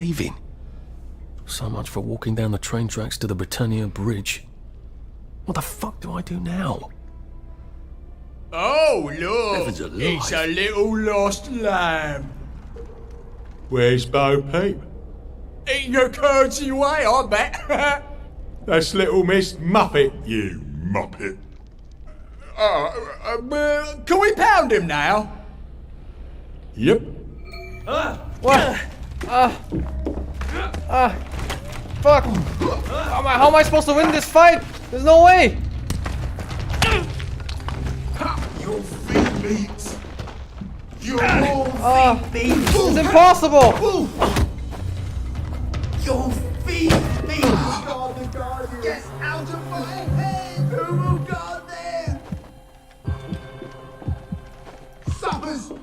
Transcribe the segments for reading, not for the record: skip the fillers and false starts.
leaving. So much for walking down the train tracks to the Britannia Bridge. What the fuck do I do now? Oh, look! Heavens alive. It's a little lost lamb. Where's Bo Peep? Eating your curdsy way, I bet. That's little Miss Muppet, you muppet. Can we pound him now? Yep. What? Fuck! How am I supposed to win this fight? There's no way! Your feet meat. Your feet meat. It's impossible! Your feet meat. Get out of my head. Who will guard them? Suppers.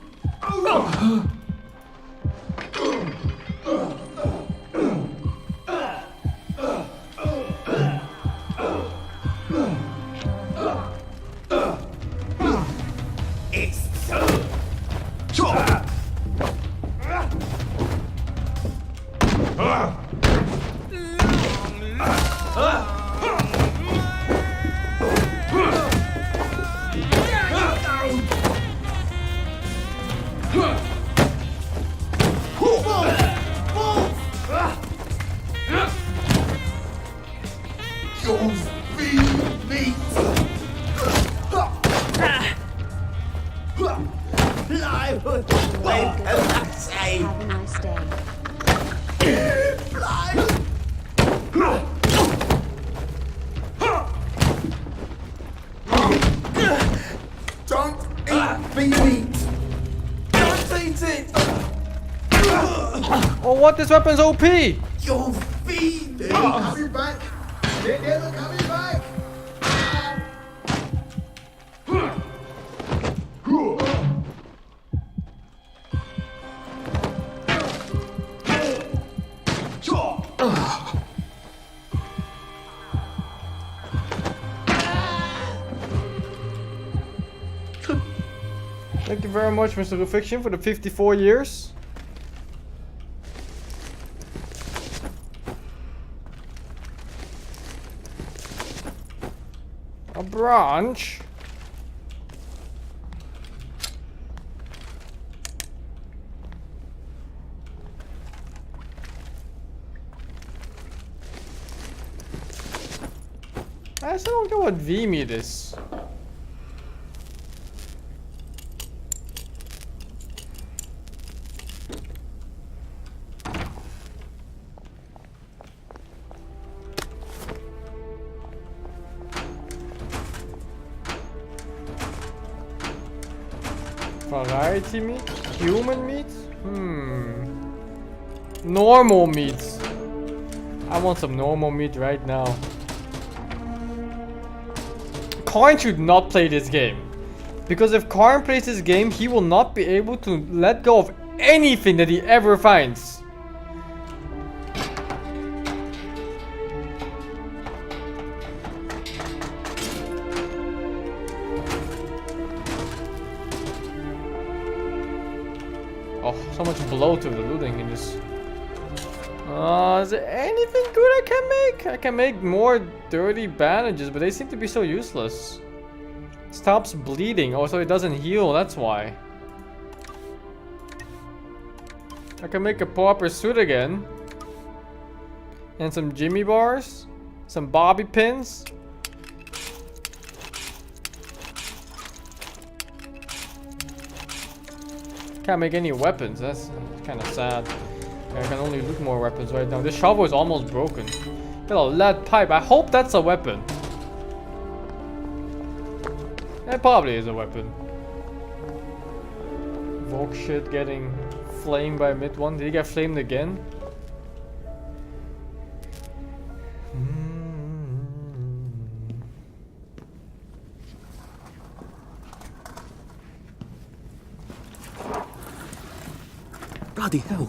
Have a nice day. Don't eat meat. Don't eat it. Oh, what? This weapon's OP! Your feet. They're coming back. They're never coming back. Thank you very much, Mr. Rufiction, for the 54 years. A branch? I still don't know what V-meat is. Variety meat? Human meat? Normal meat. I want some normal meat right now. Karn should not play this game. Because if Karn plays this game, he will not be able to let go of anything that he ever finds. Oh, so much bloat to the looting in this. Is there anything good I can make? I can make more dirty bandages, but they seem to be so useless. Stops bleeding. Oh, so it doesn't heal, that's why. I can make a proper suit again. And some Jimmy bars. Some bobby pins. Can't make any weapons. That's kind of sad. I can only loot more weapons right now. This shovel is almost broken. Got a lead pipe. I hope that's a weapon. It probably is a weapon. Volk shit getting flamed by mid one. Did he get flamed again? Bloody hell.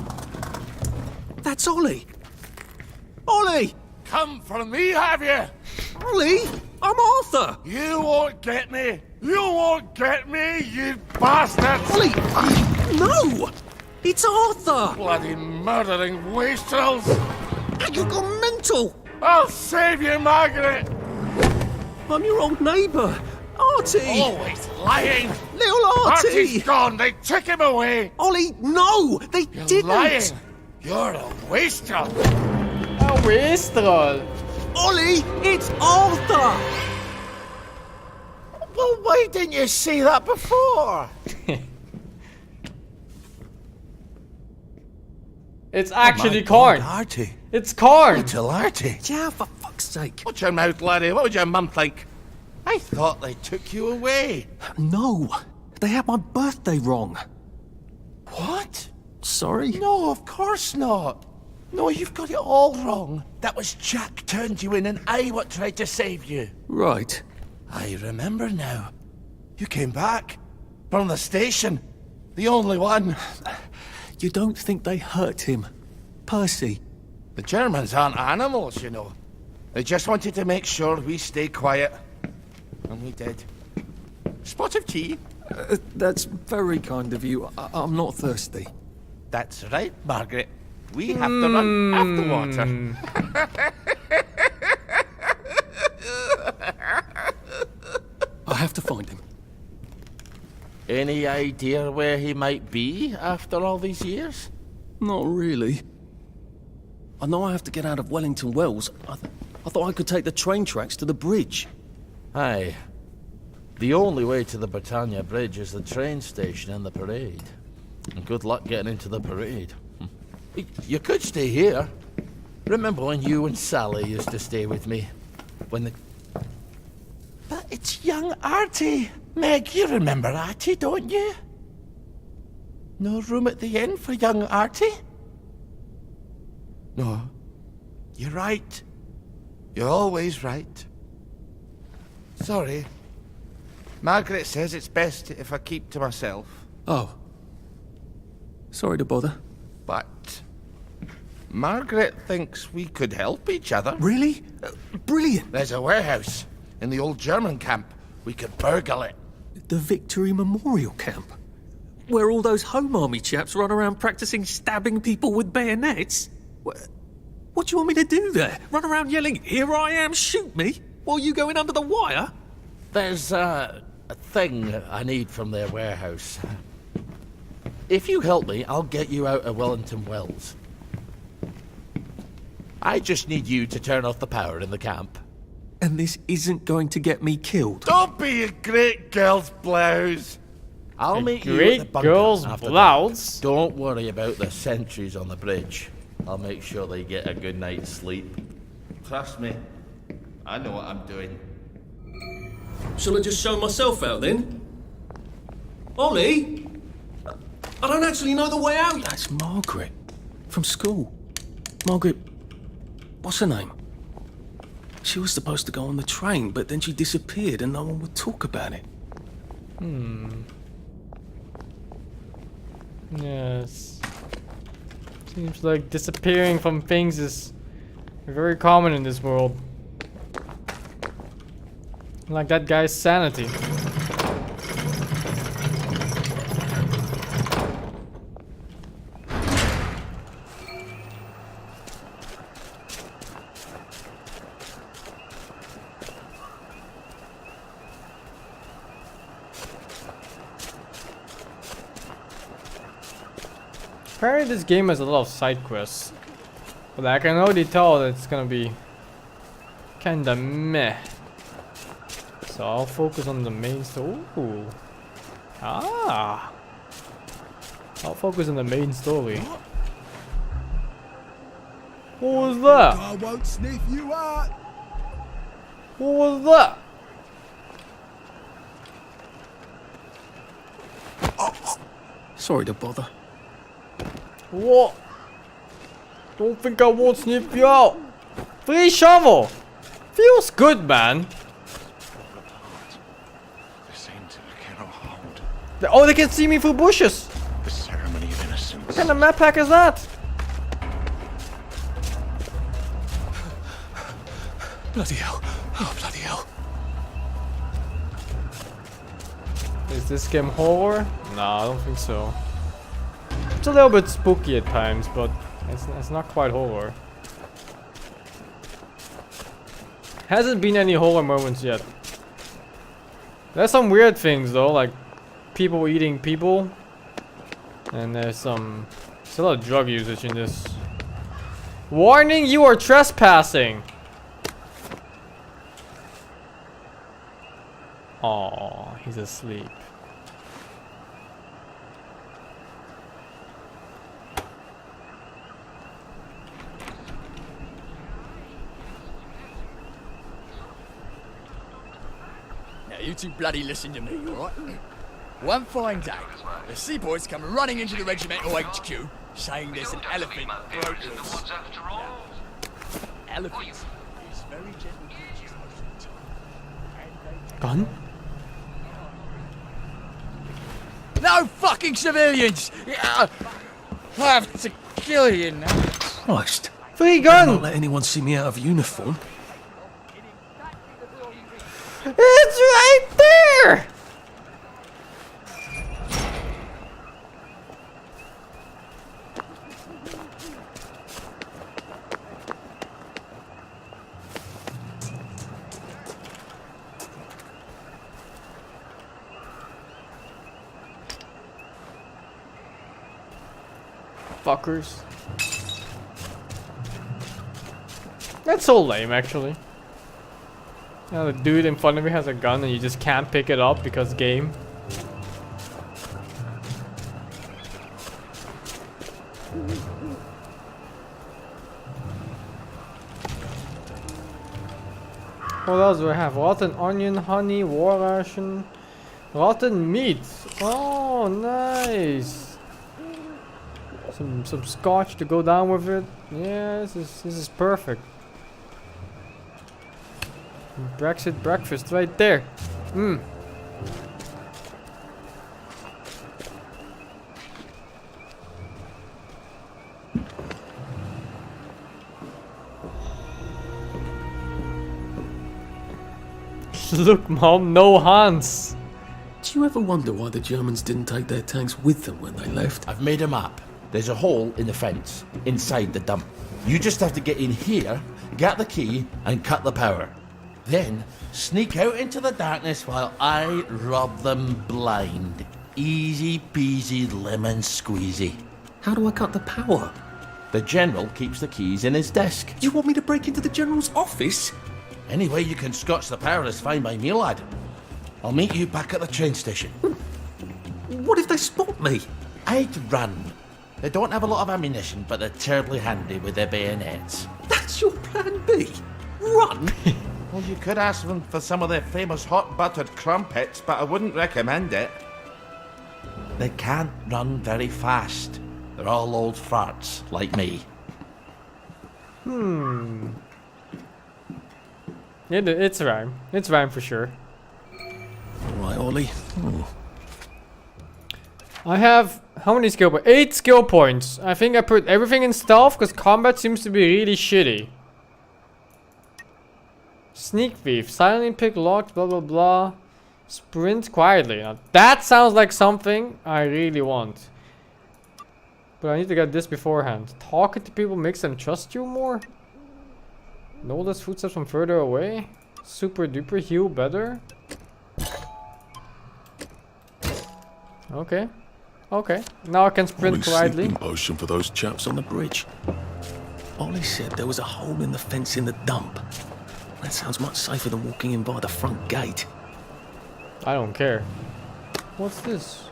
That's Ollie! Ollie! Come for me, have you? Ollie! I'm Arthur! You won't get me! You won't get me, you bastard! Ollie! No! It's Arthur! Bloody murdering wastrels! You gone mental! I'll save you, Margaret! I'm your old neighbour, Artie! Always lying! Little Artie! Artie's gone! They took him away! Ollie, no! They You're didn't! lying! You're a wastrel! A wastrel. Ollie, it's Arthur! Well, why didn't you say that before? It's actually My corn. God, Artie. It's corn. Little Artie. Yeah, for fuck's sake. Watch your mouth, laddie. What would your mum think? I thought they took you away. No, they had my birthday wrong. What? Sorry? No, of course not. No, you've got it all wrong. That was Jack turned you in and I what tried to save you. Right. I remember now. You came back. From the station. The only one. You don't think they hurt him? Percy? The Germans aren't animals, you know. They just wanted to make sure we stay quiet. And we did. Spot of tea? That's very kind of you. I'm not thirsty. That's right, Margaret. We have to run after water. I have to find him. Any idea where he might be after all these years? Not really. I know I have to get out of Wellington Wells. I thought I could take the train tracks to the bridge. Aye. The only way to the Britannia Bridge is the train station and the parade. And good luck getting into the parade. You could stay here. Remember when you and Sally used to stay with me? When the... But it's young Artie. Meg, you remember Artie, don't you? No room at the inn for young Artie? No. You're right. You're always right. Sorry. Margaret says it's best if I keep to myself. Oh. Sorry to bother. But... Margaret thinks we could help each other. Really? Brilliant. There's a warehouse in the old German camp. We could burgle it. The Victory Memorial Camp? Where all those Home Army chaps run around practicing stabbing people with bayonets? What do you want me to do there? Run around yelling, "Here I am, shoot me," while you go in under the wire? There's a thing I need from their warehouse. If you help me, I'll get you out of Wellington Wells. I just need you to turn off the power in the camp. And this isn't going to get me killed. Don't be a great girl's blouse. I'll meet you at the Great bunker girl's after blouse. Don't worry about the sentries on the bridge. I'll make sure they get a good night's sleep. Trust me, I know what I'm doing. Shall I just show myself out then? Ollie? I don't actually know the way out. That's Margaret. From school. Margaret... What's her name? She was supposed to go on the train, but then she disappeared and no one would talk about it. Yes. Seems like disappearing from things is very common in this world. Like that guy's sanity. Apparently this game has a lot of side quests. But I can already tell that it's gonna be kinda meh. So I'll focus on the main story. Ooh. Ah. I'll focus on the main story. What was that? I won't sniff you out. What was that? Sorry to bother. What? Don't think I won't sniff you out. Free shovel. Feels good, man. This ain't I cannot hold. Oh, they can see me through bushes. The ceremony of innocence. What kind of map pack is that? Bloody hell. Oh, bloody hell. Is this game horror? No, I don't think so. It's a little bit spooky at times, but it's not quite horror. Hasn't been any horror moments yet. There's some weird things though, like people eating people. And there's a lot of drug usage in this. Warning, you are trespassing! Aw, he's asleep. Now you two bloody listen to me, alright? One fine day, the seaboys come running into the regimental HQ, saying there's an elephant broken loose. Elephants is very gentle creatures most of the time. Gun? No fucking civilians! Yeah, I have to kill you now. Christ. Free Don't gun! let anyone see me out of uniform. It's right there! Fuckers. That's so lame, actually. You know, the dude in front of you has a gun and you just can't pick it up because game. What else do I have? Rotten onion, honey, war ration, rotten meat. Oh, nice. Some scotch to go down with it. Yeah, this is perfect. Brexit breakfast right there. Mmm. Look, Mom, no Hans. Do you ever wonder why the Germans didn't take their tanks with them when they left? I've made a map. There's a hole in the fence, inside the dump. You just have to get in here, get the key, and cut the power. Then, sneak out into the darkness while I rob them blind. Easy peasy lemon squeezy. How do I cut the power? The general keeps the keys in his desk. You want me to break into the general's office? Any way you can scotch the power is fine by me, lad. I'll meet you back at the train station. What if they spot me? I'd run. They don't have a lot of ammunition, but they're terribly handy with their bayonets. That's your plan B? Run? Well, you could ask them for some of their famous hot buttered crumpets, but I wouldn't recommend it. They can't run very fast. They're all old farts, like me. It's rhyme. It's rhyme for sure. Right, Ollie. I have how many skill points? 8 skill points. I think I put everything in stealth because combat seems to be really shitty. Sneak thief, silently pick locks, blah blah blah. Sprint quietly. Now that sounds like something I really want. But I need to get this beforehand. Talking to people makes them trust you more. Notice footsteps from further away. Super duper heal better. Okay. Okay. Now I can sprint Ollie's quietly. sleeping potion for those chaps on the bridge. Ollie said there was a hole in the fence in the dump. That sounds much safer than walking in by the front gate. I don't care. What's this?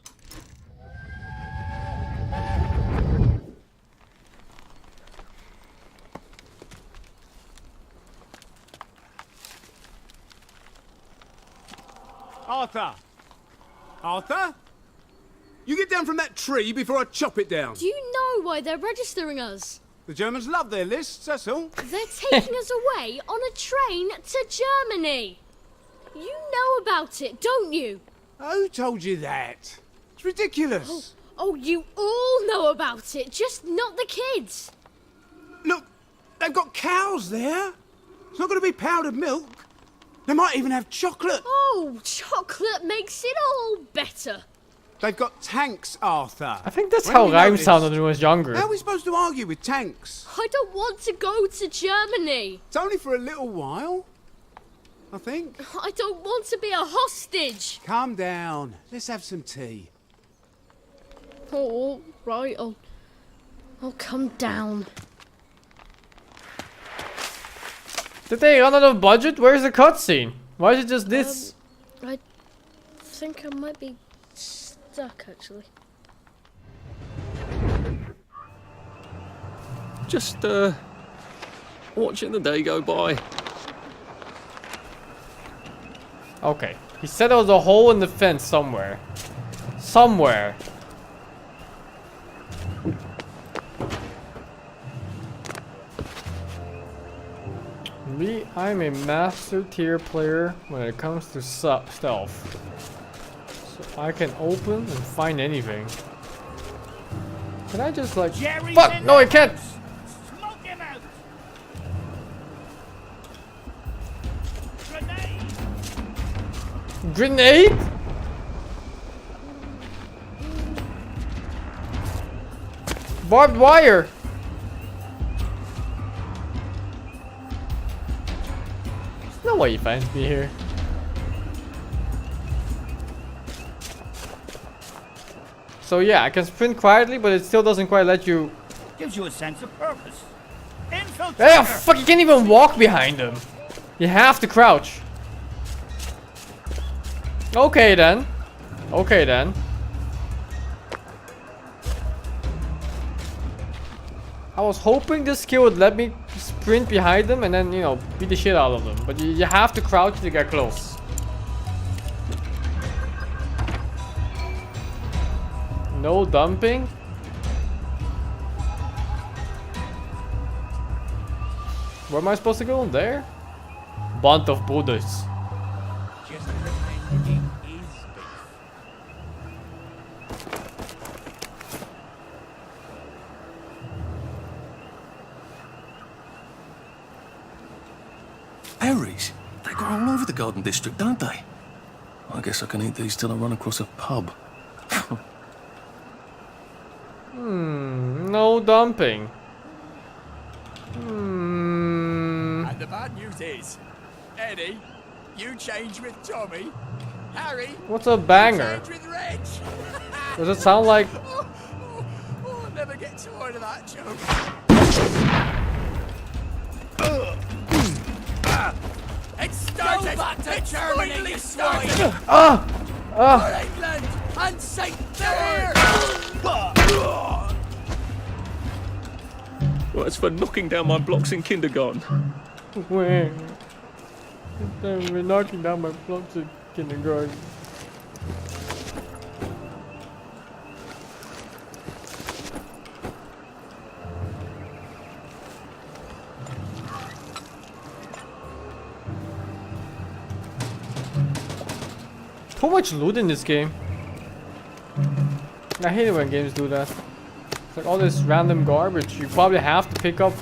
Arthur! Arthur? You get down from that tree before I chop it down. Do you know why they're registering us? The Germans love their lists, that's all. They're taking us away on a train to Germany. You know about it, don't you? Who told you that? It's ridiculous. Oh, you all know about it, just not the kids. Look, they've got cows there. It's not going to be powdered milk. They might even have chocolate. Oh, chocolate makes it all better. They've got tanks, Arthur. I think that's When how we Rhyme noticed- sounded when he was younger. How are we supposed to argue with tanks? I don't want to go to Germany. It's only for a little while, I think. I don't want to be a hostage. Calm down. Let's have some tea. Oh, right. I'll come down. Did they run out of budget? Where's the cutscene? Why is it just this? I think I might be stuck, actually. Just, watching the day go by. Okay. He said there was a hole in the fence somewhere. Somewhere. I'm a master tier player when it comes to stealth. So I can open and find anything. Can I just like... Fuck! No, I can't! Smoke him out! Grenade! Grenade? Barbed wire! There's no way he finds me here. So yeah, I can sprint quietly, but it still doesn't quite let you... Gives you a sense of purpose. Infiltrator! Ah, fuck, you can't even walk behind him. You have to crouch. Okay then. Okay then. I was hoping this skill would let me sprint behind them and then, you know, beat the shit out of them. But you have to crouch to get close. No dumping? Where am I supposed to go? There? Bunch of Buddhas. Just pretending is Berries? They grow all over the Garden District, don't they? I guess I can eat these till I run across a pub. No dumping. And the bad news is, Eddie, you change with Tommy. Harry, What's a banger? change with Reg. Does it sound like... I'll never get tired of that joke. It started! Back to Germany, you swine! For England and St. Clair! Well, that's for knocking down my blocks in kindergarten. We're knocking down my blocks in kindergarten. Too much loot in this game. I hate it when games do that. It's like all this random garbage you probably have to pick up.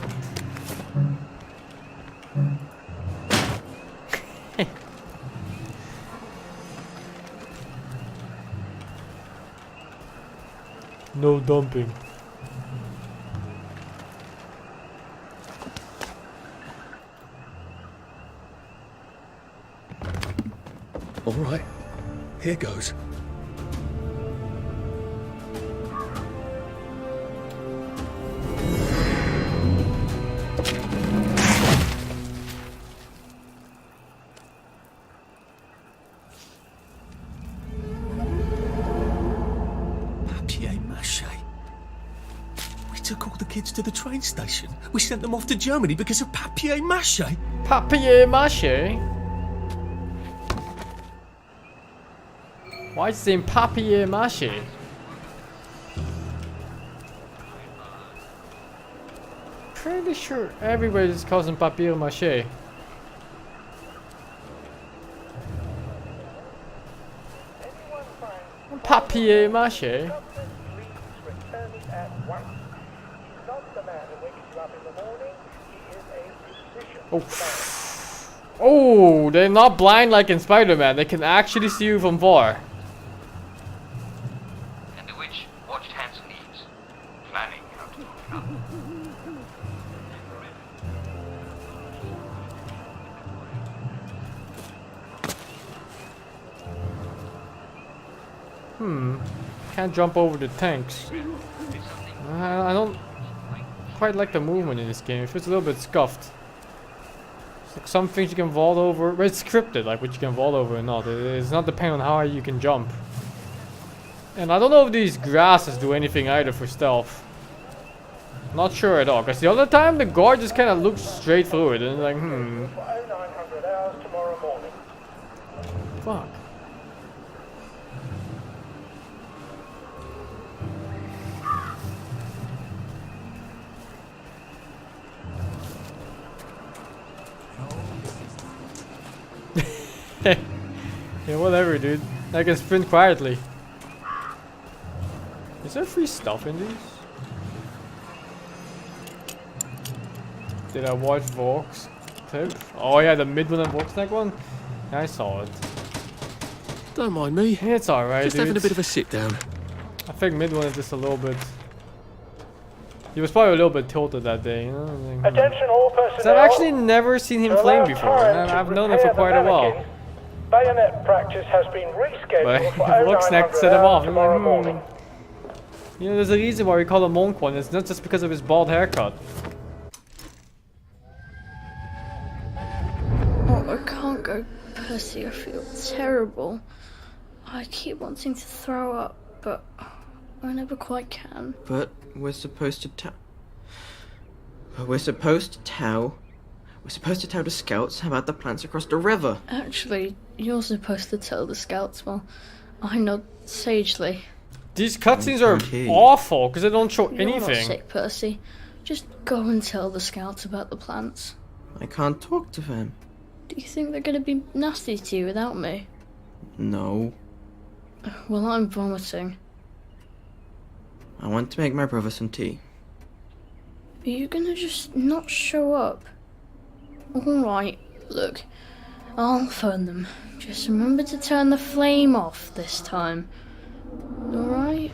No dumping. All right, here goes. Papier-mâché. We took all the kids to the train station. We sent them off to Germany because of papier-mâché. Papier-mâché? Why is it saying papier-mâché? Pretty sure everybody's causing papier-mâché. Papier-mâché? Oh. Oh, they're not blind like in Spider-Man. They can actually see you from far. Can't jump over the tanks. I don't quite like the movement in this game. It feels a little bit scuffed. It's like some things you can vault over, but it's scripted, like what you can vault over or not. It's not dependent on how high you can jump. And I don't know if these grasses do anything either for stealth. Not sure at all, because the other time the guard just kind of looks straight through it and like, Fuck. Yeah, whatever, dude. I can sprint quietly. Is there free stuff in these? Did I watch Vox tip? Oh yeah, the mid one and Vox neck one? Yeah, I saw it. Don't mind me. Yeah, it's alright, Just dude. having a bit of a sit down. I think mid one is just a little bit... He was probably a little bit tilted that day, you know? Like, Attention all personnel. I've actually never seen him flame before, and I've known him for quite a while. Bayonet practice has been rescheduled for Voxnack set him off. tomorrow morning. You know, there's a reason why we call him Monk One. It's not just because of his bald haircut. Oh, I can't go, Percy. I feel terrible. I keep wanting to throw up, but I never quite can. But we're supposed to tell the scouts about the plants across the river. Actually, you're supposed to tell the scouts. Well, I nod sagely. These cutscenes are awful because they don't show You're anything. not sick, Percy. Just go and tell the scouts about the plants. I can't talk to them. Do you think they're going to be nasty to you without me? No. Well, I'm vomiting. I want to make my brother some tea. Are you going to just not show up? Alright, look. I'll phone them. Just remember to turn the flame off this time. Alright?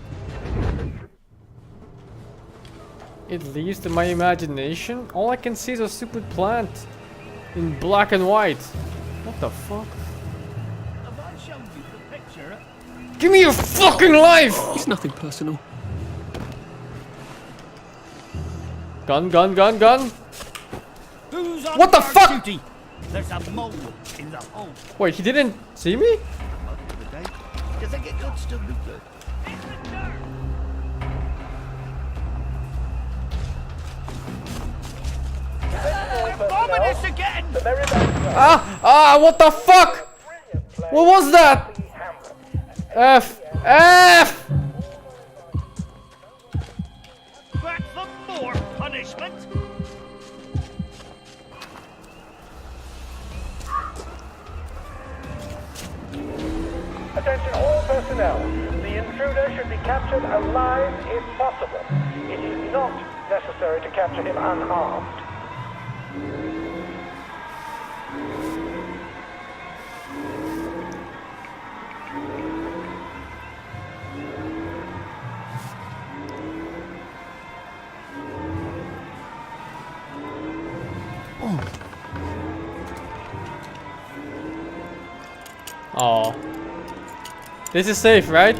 It leaves to my imagination. All I can see is a stupid plant in black and white. What the fuck? Have I shown you the picture? Give me your fucking life! It's nothing personal. Gun. Who's on What the guard fuck? duty? There's a mole in the hole. Wait, he didn't see me? Do you think it could still be good? We're bombing this again! What the fuck? What was that? F. Back for more punishment! Attention all personnel. The intruder should be captured alive if possible. It is not necessary to capture him unharmed. Oh. This is safe, right?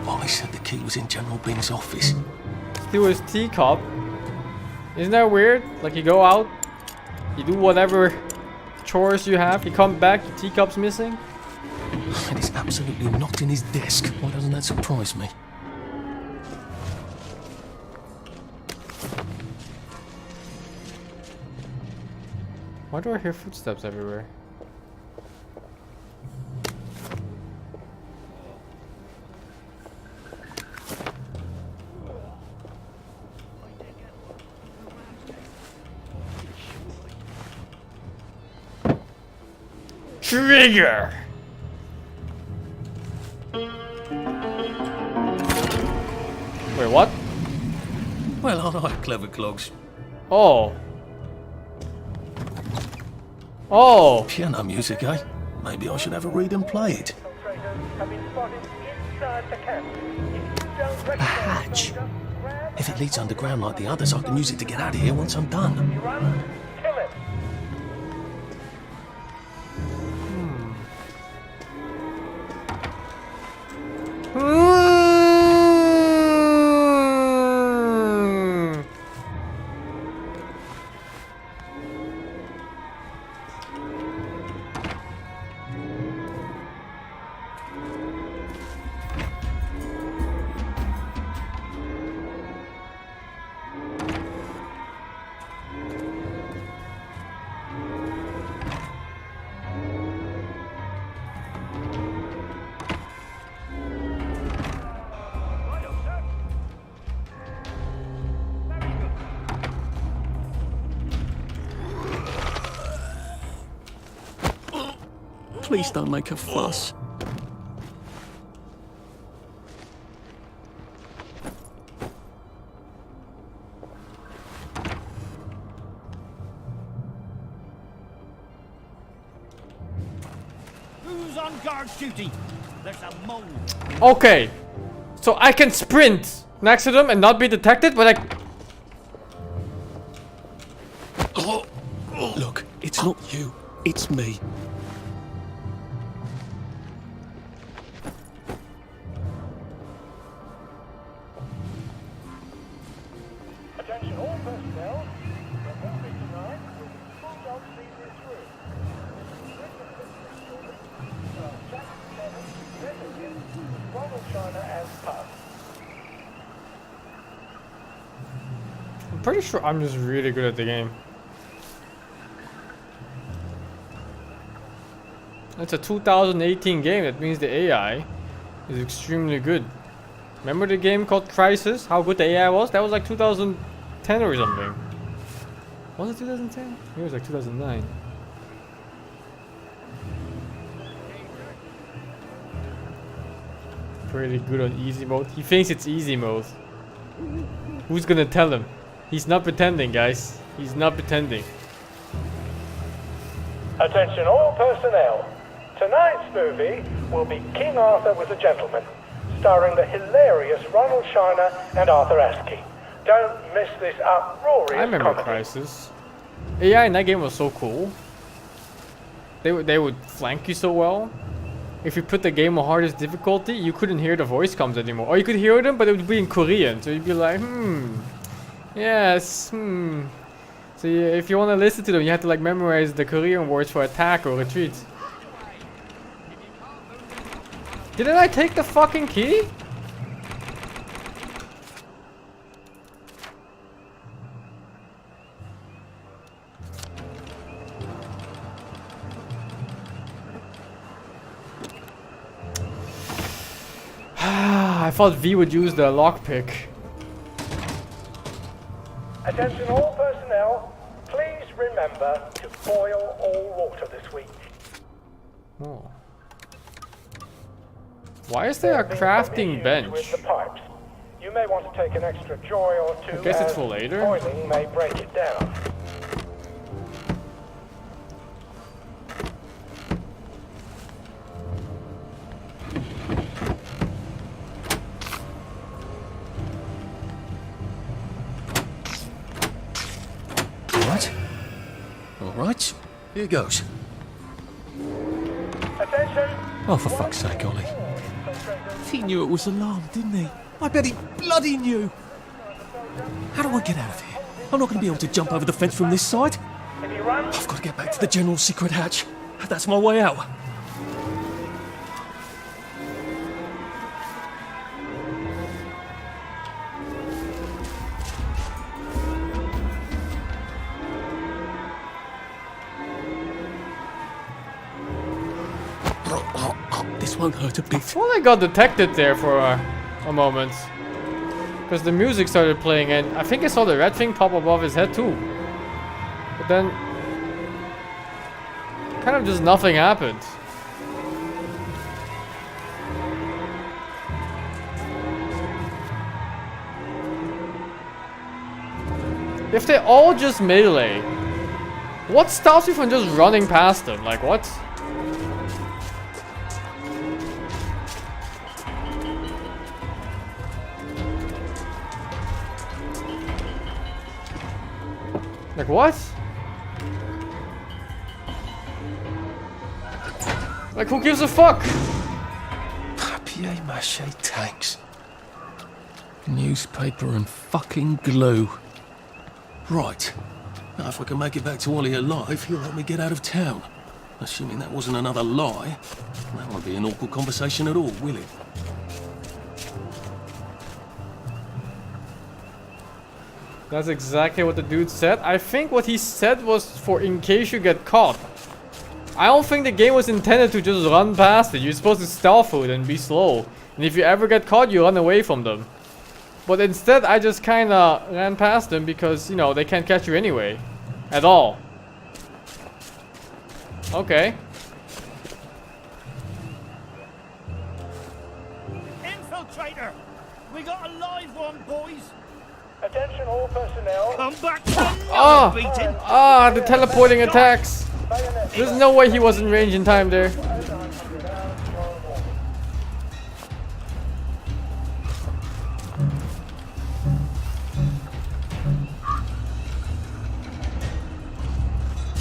I said the key was in General Bing's office. Steal his teacup. Isn't that weird? Like you go out, you do whatever chores you have, you come back, your teacup's missing. And it's absolutely not in his desk. Why doesn't that surprise me? Why do I hear footsteps everywhere? Trigger! Wait, what? Well, aren't I clever, Clogs? Oh. Oh! Piano music, eh? Maybe I should have a read and play it. Have been spotted inside the camp. If you don't A hatch. If it leads underground like the others, I can use it to get out of here once I'm done. run, kill him. Please don't make a fuss. Who's on guard duty? There's a mole. Okay. So I can sprint next to them and not be detected, but I... Look, it's not you, it's me. Attention all personnel. The movie tonight will be full of secret rooms. Jack Levin, Ronald China as Puff. I'm pretty sure I'm just really good at the game. It's a 2018 game. That means the AI is extremely good. Remember the game called Crisis? How good the AI was? That was like 2010 or something. Was it 2010? It was like 2009. Pretty good on easy mode. He thinks it's easy mode. Who's gonna tell him? He's not pretending, guys. He's not pretending. Attention all personnel. Tonight's movie will be King Arthur Was a Gentleman, starring the hilarious Ronald China and Arthur Askey. Don't miss this uproarious I remember comedy. Crisis. AI in that game was so cool. They would flank you so well. If you put the game on hardest difficulty, you couldn't hear the voice comms anymore. Or you could hear them, but it would be in Korean. So you'd be like, yes, So if you want to listen to them, you have to like memorize the Korean words for attack or retreat. Didn't I take the fucking key? I thought V would use the lockpick. Attention all personnel. Please remember to boil all water this week. Oh. Why is there a crafting bench? With the pipes. You may want to take an extra joy or two. I guess it's as for later. Boiling may break it down. Alright, here goes. Attention! Oh, for fuck's sake, Ollie. He knew it was alarmed, didn't he? I bet he bloody knew. How do I get out of here? I'm not going to be able to jump over the fence from this side. I've got to get back to the general secret hatch. That's my way out. This won't hurt a bit. Well, I got detected there for a moment. Because the music started playing and I think I saw the red thing pop above his head too. But then... kind of just nothing happened. If they all just melee, what stops you from just running past them? Like, what? Like, what? Like, who gives a fuck? Papier-mâché tanks. Newspaper and fucking glue. Right. Now, if I can make it back to Ollie alive, he'll help me get out of town. Assuming that wasn't another lie. That won't be an awkward conversation at all, will it? That's exactly what the dude said. I think what he said was for in case you get caught. I don't think the game was intended to just run past it. You're supposed to stealth it and be slow. And if you ever get caught, you run away from them. But instead, I just kinda ran past them because, you know, they can't catch you anyway. At all. Okay. We got a live one, boys. Attention all personnel. Come back to beating. The teleporting attacks. There's no way he was in range in time there.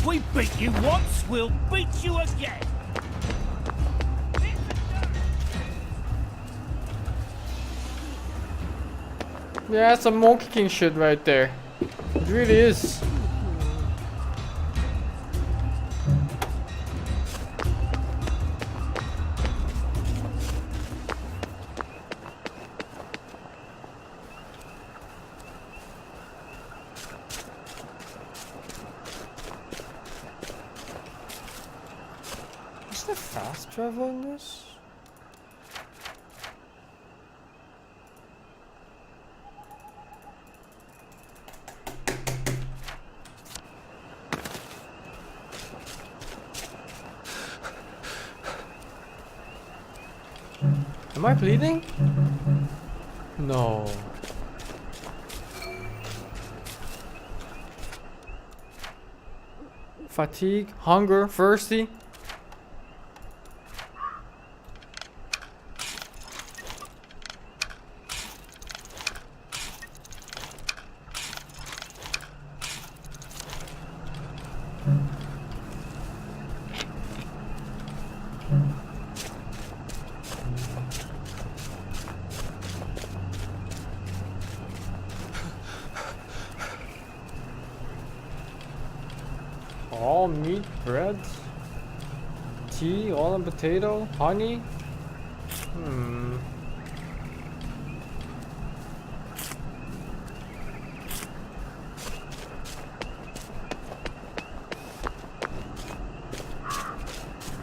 We beat you once, we'll beat you again. Yeah, that's some monkey king shit right there. It really is. Is there fast travel in this? Am I bleeding? No. Fatigue, hunger, thirsty. All meat, bread, tea, all and potato, honey.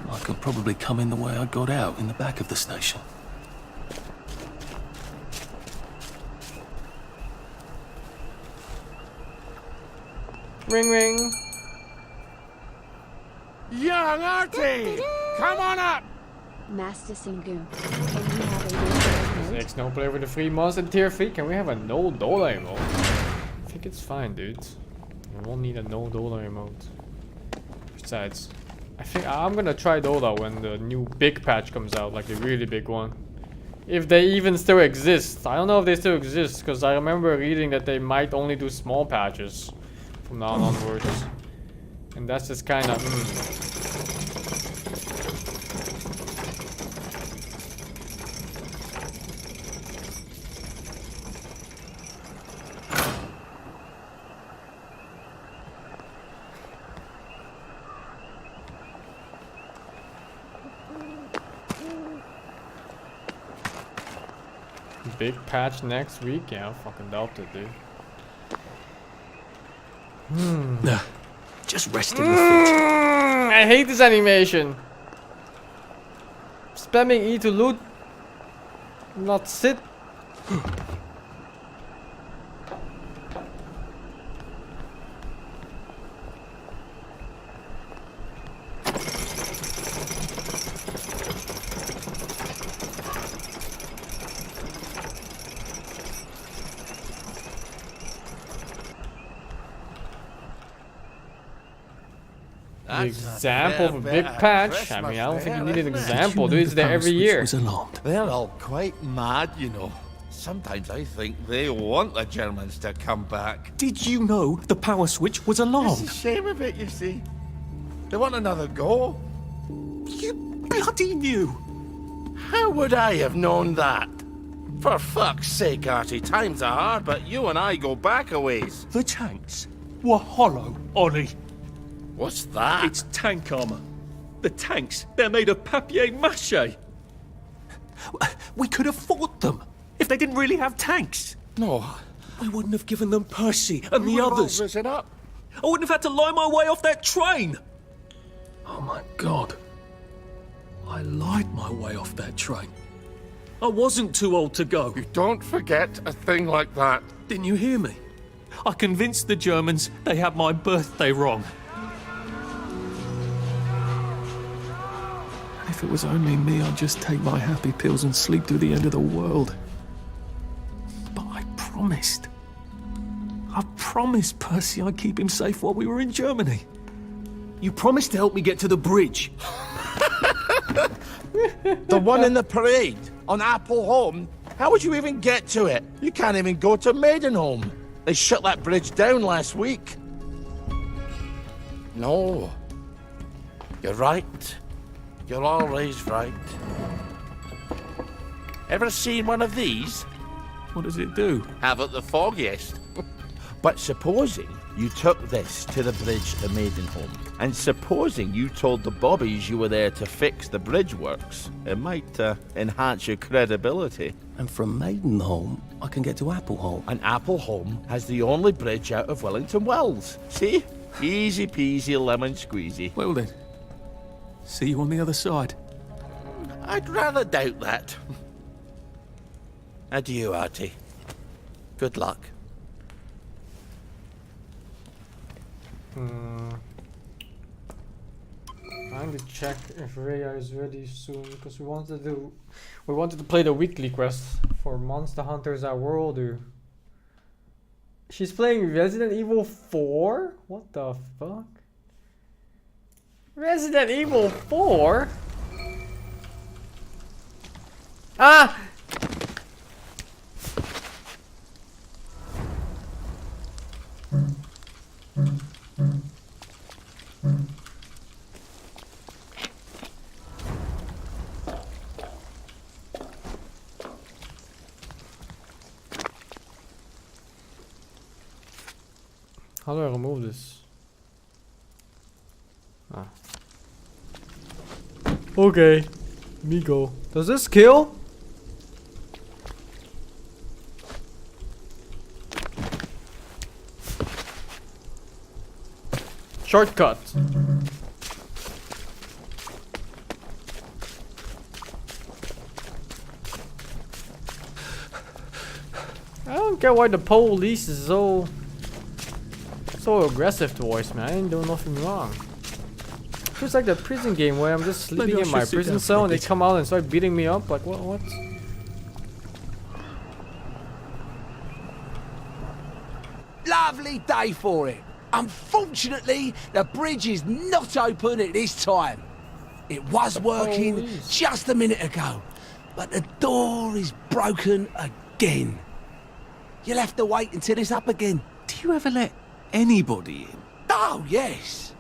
I could probably come in the way I got out, in the back of the station. Ring ring. Young Artie! Come on up! Master Singu, can we have a little Next no play with the free monster tier 3. Can we have a no dollar emote? I think it's fine, dude. We won't need a no dollar emote. Besides, I think I'm gonna try Dola when the new big patch comes out, like the really big one. If they even still exist. I don't know if they still exist, because I remember reading that they might only do small patches from now on onwards. And that's just kind of... Big patch next week? Yeah, I fucking doubt it, dude. Nah, just resting your feet. I hate this animation. Spamming E to loot, not sit. The example of a big patch. I mean, I don't think you need an example, dude. It's there every year. They're all quite mad, you know. Sometimes I think they want the Germans to come back. Did you know the power switch was alarmed? It's a shame of it, you see. They want another go. You bloody knew! How would I have known that? For fuck's sake, Artie, times are hard, but you and I go back a ways. The tanks were hollow, Ollie. What's that? It's tank armor. The tanks, they're made of papier-mâché. We could have fought them if they didn't really have tanks. No. I wouldn't have given them Percy and the others. It up. I wouldn't have had to lie my way off that train. Oh my God. I lied my way off that train. I wasn't too old to go. You don't forget a thing like that. Didn't you hear me? I convinced the Germans they had my birthday wrong. If it was only me, I'd just take my happy pills and sleep through the end of the world. honest. I promised Percy I'd keep him safe while we were in Germany. You promised to help me get to the bridge. The one in the parade on Apple Home? How would you even get to it? You can't even go to Maidenholm. They shut that bridge down last week. No. You're right. You're always right. Ever seen one of these? What does it do? Haven't the foggiest. But supposing you took this to the bridge to Maidenholm, and supposing you told the bobbies you were there to fix the bridge works, it might enhance your credibility. And from Maidenholm, I can get to Appleholm. And Appleholm has the only bridge out of Wellington Wells. See? Easy peasy lemon squeezy. Well then, see you on the other side. I'd rather doubt that. Adieu, Artie. Good luck. Time to check if Rhea is ready soon, because we wanted to play the weekly quest for Monster Hunters at Worldu. She's playing Resident Evil 4? What the fuck? Resident Evil 4? Ah! How do I remove this? Ah. Okay. Migo. Does this kill? Shortcut. I don't get why the police is so aggressive towards me. I ain't doing nothing wrong. It's like the prison game where I'm just sleeping in my prison cell and they come out and start beating me up. Like what? Lovely day for it. Unfortunately, the bridge is not open at this time. It was working just a minute ago, but the door is broken again. You'll have to wait until it's up again. Do you ever let anybody in? Oh, yes.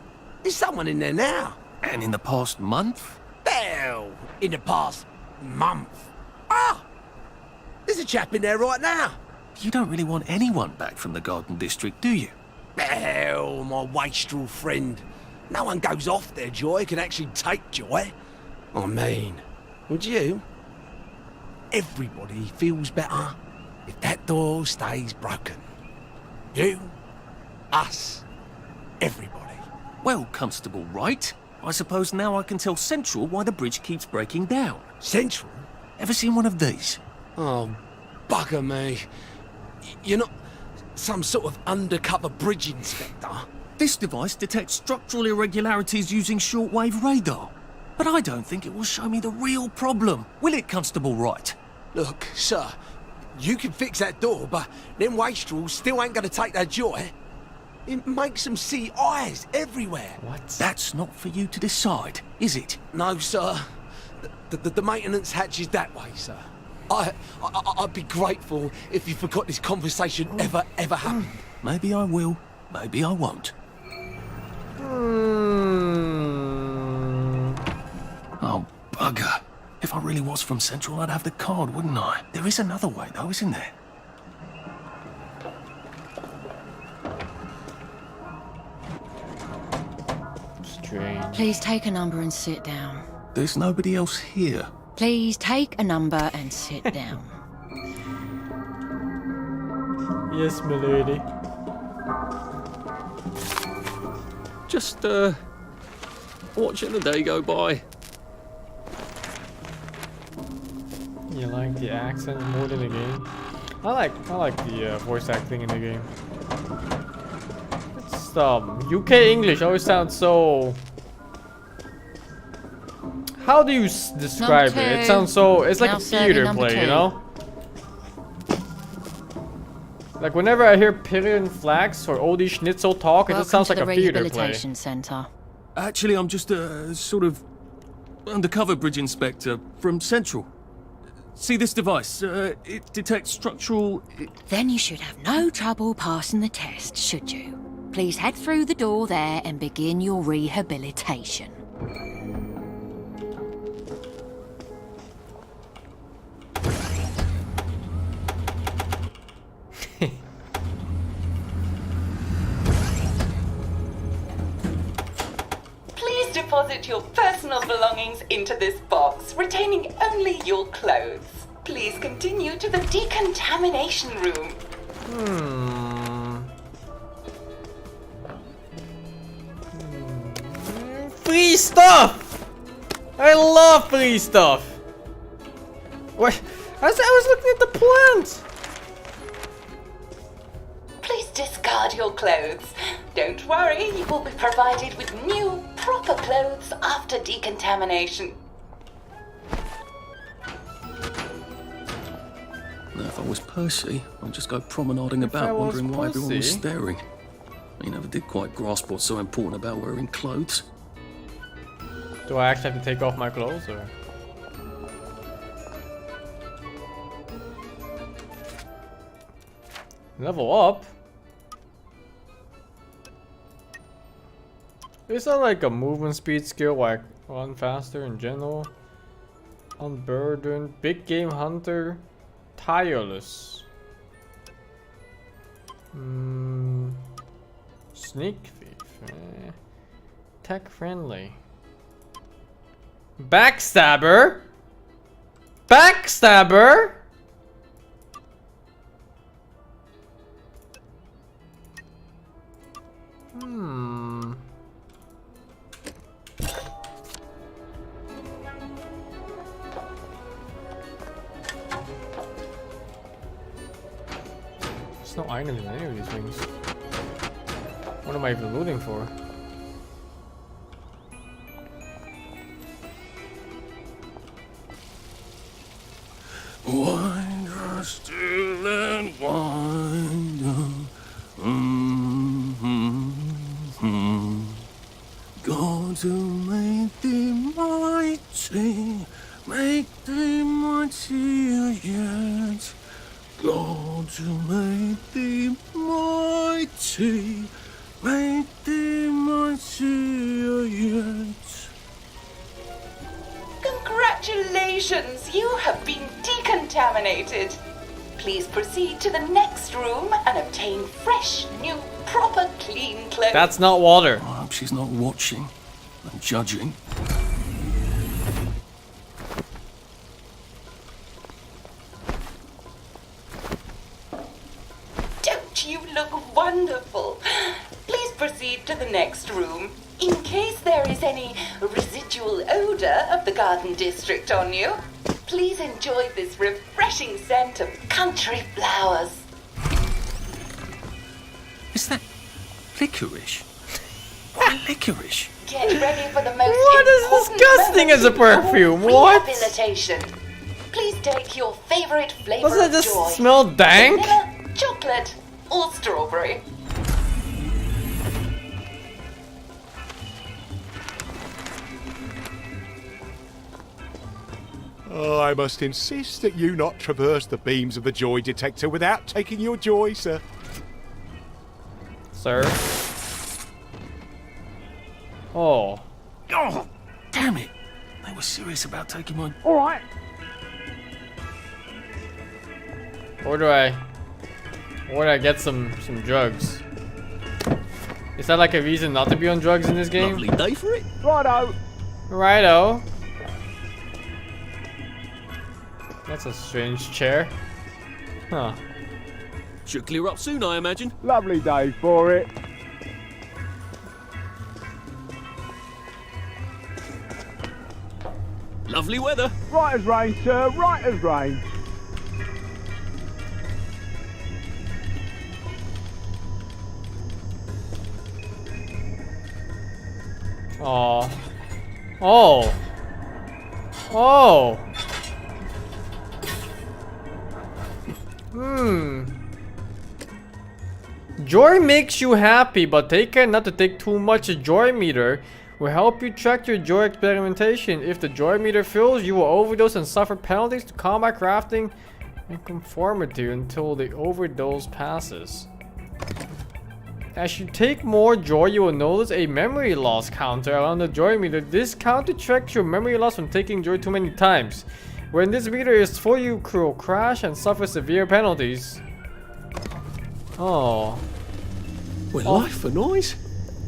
There's someone in there now. And in the past month? Hell, in the past month. Ah! There's a chap in there right now. You don't really want anyone back from the Garden District, do you? Hell, my wastrel friend. No one goes off their joy can actually take joy. I mean, would you? Everybody feels better if that door stays broken. You, us, everybody. Well, Constable Wright, I suppose now I can tell Central why the bridge keeps breaking down. Central? Ever seen one of these? Oh, bugger me. You're not some sort of undercover bridge inspector? This device detects structural irregularities using shortwave radar. But I don't think it will show me the real problem. Will it, Constable Wright? Look, sir, you can fix that door, but them wastrels still ain't gonna take their joy. It makes them see eyes everywhere. What? That's not for you to decide, is it? No, sir. The maintenance hatch is that way, sir. I'd be grateful if you forgot this conversation ever happened. Maybe I will, maybe I won't. Oh, bugger. If I really was from Central, I'd have the card, wouldn't I? There is another way, though, isn't there? Strange. Please take a number and sit down. There's nobody else here. Please take a number and sit down. Yes, milady. Just, watching the day go by. You like the accent more than the game? I like the voice acting in the game. It's UK English always sounds so. How do you describe it? It sounds so. It's like a theater play, you know? Like whenever I hear Pigeon Flax or Oldie Schnitzel talk, it just sounds like to a the theater play. rehabilitation centre. Actually, I'm just a sort of undercover bridge inspector from Central. See this device? It detects structural... Then you should have no trouble passing the test, should you? Please head through the door there and begin your rehabilitation. Please deposit your personal belongings into this box, retaining only your clothes. Please continue to the decontamination room. Free stuff! I love free stuff! What? I was looking at the plant! Please discard your clothes. Don't worry, you will be provided with new, proper clothes after decontamination. Now, if I was Percy, I'd just go promenading If I about, was wondering why everyone was Percy? staring. I never did quite grasp what's so important about wearing clothes. Do I actually have to take off my clothes or? Level up? Is that like a movement speed skill, like run faster in general? Unburdened, big game hunter, tireless. Sneak thief, tech friendly. Backstabber? Backstabber? There's no item in any of these things. What am I even looting for? Wind still and wind. God to make thee mighty, make thee mightier yet. God to make thee mighty, make thee mightier yet. Congratulations, you have been decontaminated. Please proceed to the next room and obtain fresh, new, proper, clean clothes. That's not water. I hope she's not watching and judging. Don't you look wonderful? Please proceed to the next room. In case there is any residual odor of the garden district on you, please enjoy this refreshing scent of country flowers. Is that licorice? Why licorice? Get ready for the most What is important disgusting moment as a in your perfume? What? Rehabilitation. Please take your favorite flavor Doesn't it of just joy. smell dank? Vanilla, chocolate, or strawberry. Oh, I must insist that you not traverse the beams of the joy detector without taking your joy, sir. Sir? Oh. Oh, damn it! They were serious about taking my... All right. Where do I get some drugs? Is that like a reason not to be on drugs in this game? Lovely day for it. Righto. Righto. That's a strange chair. Huh. Should clear up soon, I imagine. Lovely day for it. Lovely weather. Right as rain, sir. Right as rain. Oh. Oh. Oh. Joy makes you happy, but take care not to take too much. A joy meter will help you track your joy experimentation. If the joy meter fills, you will overdose and suffer penalties to combat crafting and conformity until the overdose passes. As you take more joy, you will notice a memory loss counter around the joy meter. This counter tracks your memory loss from taking joy too many times. When this meter is full, you will crash and suffer severe penalties. Oh. Well, life for noise.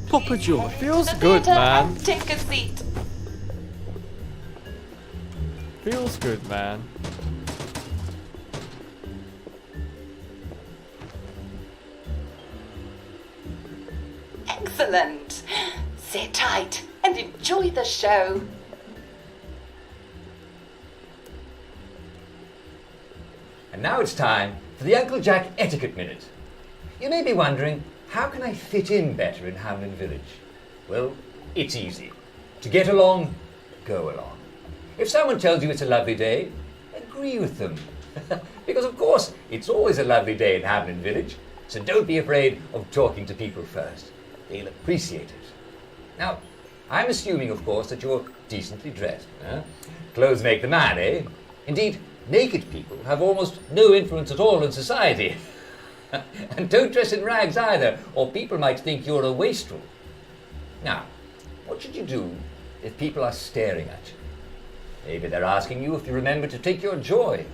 Proper joy. Feels good, man. Take a seat. Feels good, man. Excellent. Sit tight and enjoy the show. And now it's time for the Uncle Jack Etiquette Minute. You may be wondering, how can I fit in better in Hamlin Village? Well, it's easy. To get along, go along. If someone tells you it's a lovely day, agree with them. Because of course, it's always a lovely day in Hamlin Village, so don't be afraid of talking to people first. They'll appreciate it. Now, I'm assuming, of course, that you're decently dressed. Clothes make the man, eh? Indeed, naked people have almost no influence at all in society. And don't dress in rags either, or people might think you're a wastrel. Now, what should you do if people are staring at you? Maybe they're asking you if you remember to take your joy.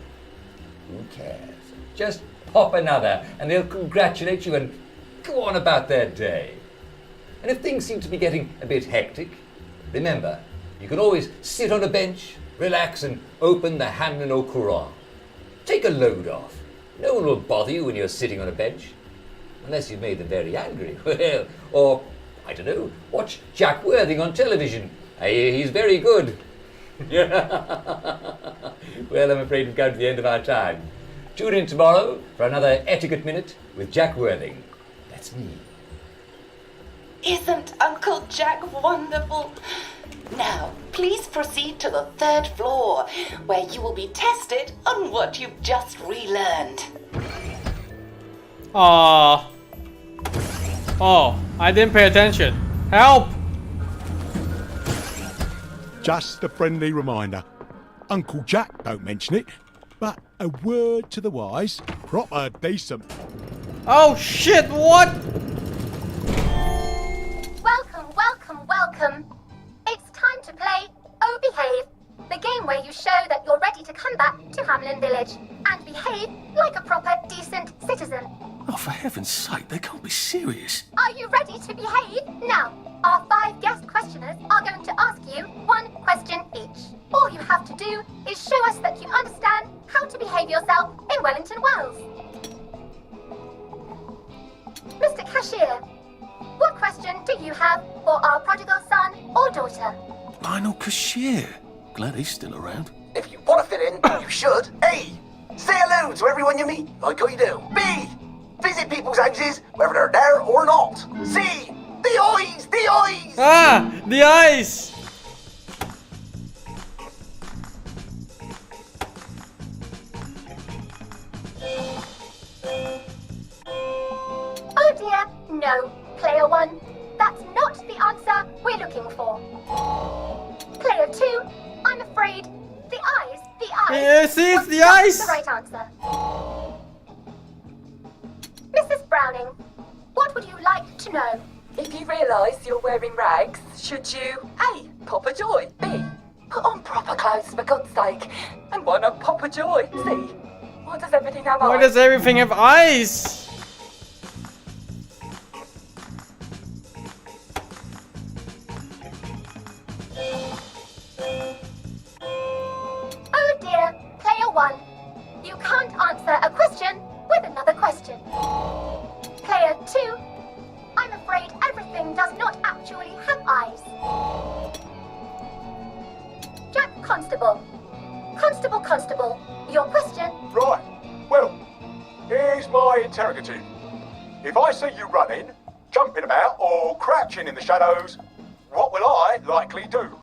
Who cares? Just pop another, and they'll congratulate you and go on about their day. And if things seem to be getting a bit hectic, remember, you can always sit on a bench, relax, and open the Hamlin au Courant. Take a load off. No one will bother you when you're sitting on a bench. Unless you've made them very angry. Well, or, I don't know, watch Jack Worthing on television. I hear he's very good. Well, I'm afraid we've come to the end of our time. Tune in tomorrow for another Etiquette Minute with Jack Worthing. That's me. Isn't Uncle Jack wonderful? Now, please proceed to the 3rd floor, where you will be tested on what you've just relearned. Aww. Oh, I didn't pay attention. Help! Just a friendly reminder. Uncle Jack don't mention it, but a word to the wise, proper decent. Oh shit, what? Welcome, welcome, welcome. It's time to play Oh Behave, the game where you show that you're ready to come back to Hamlin Village and behave like a proper decent citizen. Oh, for heaven's sake, they can't be serious. Are you ready to behave? Now, our 5 guest questioners are going to ask you 1 question each. All you have to do is show us that you understand how to behave yourself in Wellington, Wales. Mr. Cashier, what question do you have for our prodigal son or daughter? Lionel Cashier. Glad he's still around. If you want to fit in, you should. A. Say hello to everyone you meet, like I do. B. Visit people's houses, whether they're there or not. C. The eyes! The eyes! Ah! The eyes! Oh dear, no. Player 1, that's not the answer we're looking for. Player 2, I'm afraid the eyes. Yes, it's the That's eyes! the right answer. Mrs. Browning, what would you like to know? If you realise you're wearing rags, should you A. Pop a joy, B. Put on proper clothes for God's sake, and why not pop a joy, C. Why does everything have eyes? Why does everything have eyes? Oh dear, player 1, you can't answer a question with another question. Player 2, I'm afraid everything does not actually have eyes. Jack Constable. Constable, your question. Right. Well, here's my interrogative. If I see you running, jumping about, or crouching in the shadows, what will I likely do?